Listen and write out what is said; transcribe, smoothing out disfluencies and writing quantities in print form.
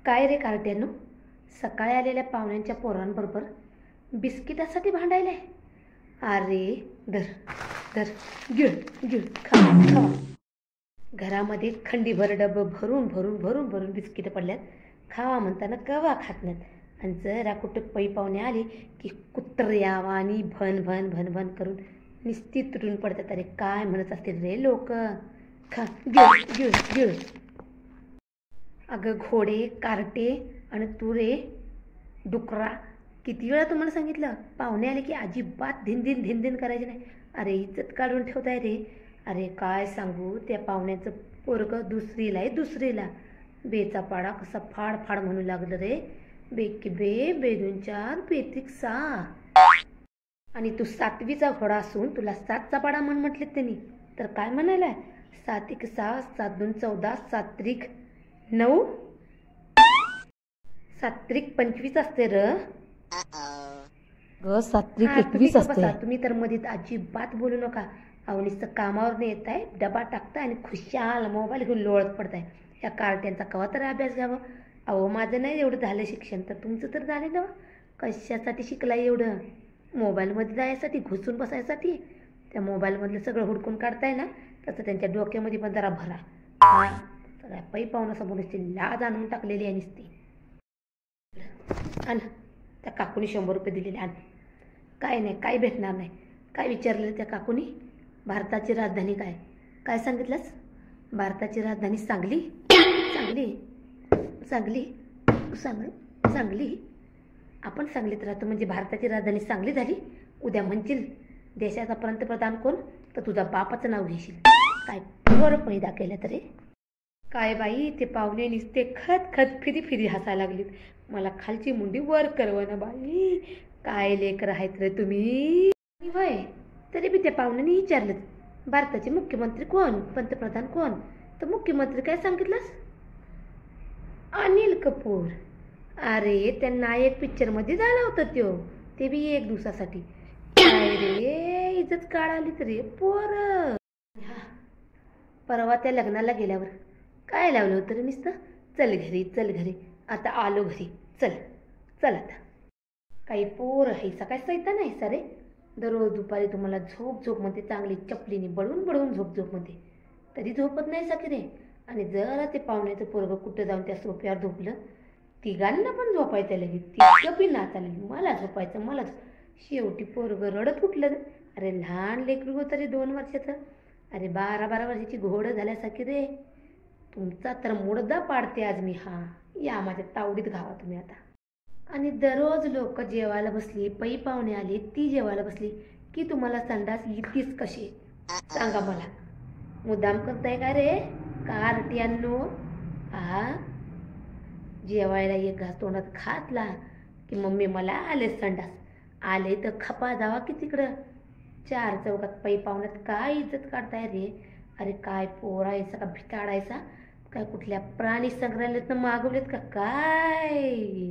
काय रे कार्ट्यानो, सकाळी आलेल्या पाहुण्यांच्या पोरांबरोबर बिस्किटासाठी भांडायलाय? अरे धर धर, गिळ गिळ, खा खा. घरामध्ये खंडीभर डबं भरून भरून भरून भरून बिस्किटं पडल्यात. खावा म्हणताना कवा खात नाहीत आणि जरा कुठं पै पाहुणे आले की कुत्र्यावा आणि भन भन भन भन करून निस्ती तुटून पडतात. अरे काय म्हणत असतील रे लोक. खा, गिळ गिळ गिळ. अगं घोडे, कार्टे आणि तू रे डुकरा, किती वेळा तुम्हाला सांगितलं पाहुणे आले की अजिबात धिन धिन धिन करायचे नाही. अरे इज्जत काढून ठेवताय रे. अरे काय सांगू, त्या पाहुण्याचं पोरगं दुसरीला आहे, दुसरीला. बेचा पाडा कसा फाड फाड म्हणू लागलं रे. बेकी बे, बेदून चार, बेतिक सा. आणि तू 7वीचा घोडा असून तुला 7चा पाडा म्हटलेत त्यांनी. तर काय म्हणायला, 7 1 6, 7 2 14, 7 त्रिक 9, 7 त्रिक 25 असते र. ग 7 त्रिक 21 असते. तुम्ही तर मध्ये अजिबात बोलू नका. अहो नुसतं कामावर येत आहे, डबा टाकताय आणि खुशाल मोबाईल घेऊन लोळत पडताय. या कार्ट्यांचा कवा तर अभ्यास घ्यावा. अहो माझं नाही एवढं झालं शिक्षण, तर तुमचं तर झालं ना. कशासाठी शिकलाय एवढं? मोबाईलमध्ये जायसाठी, घुसून बसायसाठी. त्या मोबाईलमधलं सगळं हुडकून काढताय ना, तसं त्यांच्या डोक्यामध्ये पण जरा भरा. हा सगळ्या पै पाहुण्यासमोर लाज आणून टाकलेली आहे नुसती. आण त्या काकूनी 100 रुपये दिलेले. आण. काय नाही, काय भेटणार नाही. काय विचारलं त्या काकूनी? भारताची राजधानी काय? काय सांगितलंस? भारताची राजधानी सांगली. सांगली सांगली सांगली. आपण सांगलीत राहतो म्हणजे भारताची राजधानी सांगली झाली. उद्या म्हणशील देशाचा पंतप्रधान कोण, तर तुझा बापाचं नाव घेशील. काय पोर पैदा केलं तरी. काय बाई, ते पाहुणे नुसते खत खत फिरी फिरी हसायला लागलीत. मला खालची मुंडी वर करव ना बाई. काय लेकर आहेत रे तुम्ही. वय तरी बी त्या पाहुण्याने विचारलं भारताचे मुख्यमंत्री कोण, पंतप्रधान कोण. तर मुख्यमंत्री काय सांगितलंस? अनिल कपूर. अरे त्या नायक पिक्चरमध्ये झाला होता त्यो, ते बी 1 दिवसासाठी. काय रे इज्जत काढाली तरी पोर. परवा त्या लग्नाला गेल्यावर काय लावलं होतं रे नुसतं, चल घरी चल घरी. आता आलो घरी, चल चल आता. काही पोर हैसा काय सैता नाही सा रे. दररोज दुपारी तुम्हाला झोप झोप म्हणते, चांगली चपलीने बडवून बडवून झोप झोप म्हणते, तरी झोपत नाही साकी रे. आणि जरा ते पाहुण्याचं पोरगं कुठं जाऊन त्या सोफ्यावर झोपलं, तिघांना पण झोपायचं लगेच. तिघं बी नाचायला, मला झोपायचं मला. शेवटी पोरगं रडत उठलं. अरे लहान लेकरू होतं रे, 2 वर्षाचं. अरे 12 वर्षाची घोडं झाल्यासारखी रे. तुमचा तर मुडदा पाडते आज मी. हा या माझ्या तावडीत घावा तुम्ही आता. आणि दररोज लोक जेवायला बसली, पै पाहुणे आले, ती जेवायला बसली की तुम्हाला संडास येतीच कशी सांगा मला. मुद्दाम करताय का रे कार्ट्यांनो? हा जेवायला एक घास तोंडात घातला की मम्मी मला आले संडास. आले तर खपा जावा की तिकडं. 4 चौकात पै पाहुण्यात काय इज्जत काढताय रे. अरे काय पोरायचा का भिताडायचा काय? कुठल्या प्राणी संग्रहालयातनं मागवलेत का काय?